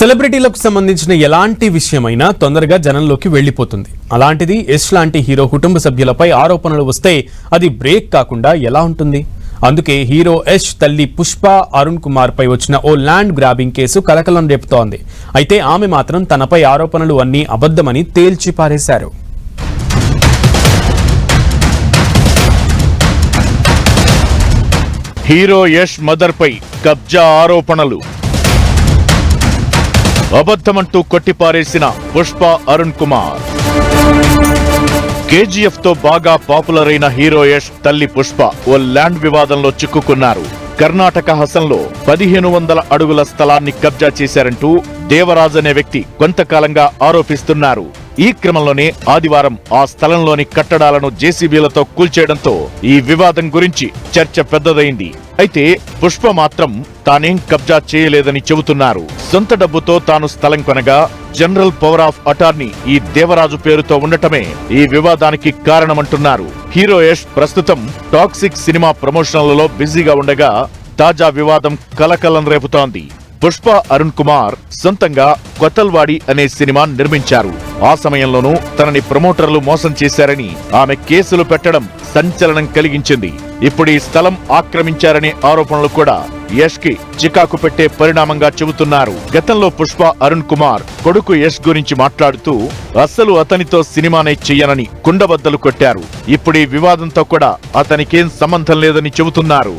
సెలబ్రిటీలకు సంబంధించిన ఎలాంటి విషయమైనా తొందరగా జనంలోకి వెళ్లిపోతుంది. అలాంటిది యష్ లాంటి హీరో కుటుంబ సభ్యులపై ఆరోపణలు వస్తే అది బ్రేక్ కాకుండా ఎలా ఉంటుంది? అందుకే హీరో యష్ తల్లి పుష్ప అరుణ్ కుమార్ పై వచ్చిన ఓ ల్యాండ్ గ్రాబింగ్ కేసు కలకలం రేపుతోంది. అయితే ఆమె మాత్రం తనపై ఆరోపణలు అన్నీ అబద్ధమని తేల్చి పారేశారు. హీరో యష్ మదర్ పై కబ్జా ఆరోపణలు అబద్ధమంటూ కొట్టిపారేసిన పుష్ప అరుణ్ కుమార్. కేజీఎఫ్ తో బాగా పాపులర్ అయిన హీరో యష్ తల్లి పుష్ప ఓ ల్యాండ్ వివాదంలో చిక్కుకున్నారు. కర్ణాటక హసన్లో 1500 అడుగుల స్థలాన్ని కబ్జా చేశారంటూ దేవరాజ్ అనే వ్యక్తి కొంతకాలంగా ఆరోపిస్తున్నారు. ఈ క్రమంలోనే ఆదివారం ఆ స్థలంలోని కట్టడాలను జేసీబీలతో కూల్చేయడంతో ఈ వివాదం గురించి చర్చ పెద్దదైంది. అయితే పుష్ప మాత్రం తానేం కబ్జా చేయలేదని చెబుతున్నారు. సొంత డబ్బుతో తాను స్థలం కొనగా జనరల్ పవర్ ఆఫ్ అటార్నీ ఈ దేవరాజు పేరుతో ఉండటమే ఈ వివాదానికి కారణమంటున్నారు. హీరో యష్ ప్రస్తుతం టాక్సిక్ సినిమా ప్రమోషన్లలో బిజీగా ఉండగా తాజా వివాదం కలకలం రేపుతోంది. పుష్ప అరుణ్ కుమార్ సొంతంగా కొత్తల్వాడి అనే సినిమా నిర్మించారు. ఆ సమయంలోనూ తనని ప్రమోటర్లు మోసం చేశారని ఆమె కేసులు పెట్టడం సంచలనం కలిగించింది. ఇప్పుడు ఈ స్థలం ఆక్రమించారనే ఆరోపణలు కూడా యష్ కి చికాకు పెట్టే పరిణామంగా చెబుతున్నారు. గతంలో పుష్ప అరుణ్ కుమార్ కొడుకు యష్ గురించి మాట్లాడుతూ అస్సలు అతనితో సినిమానే చెయ్యనని కుండబద్దలు కొట్టారు. ఇప్పుడు ఈ వివాదంతో కూడా అతనికేం సంబంధం లేదని చెబుతున్నారు.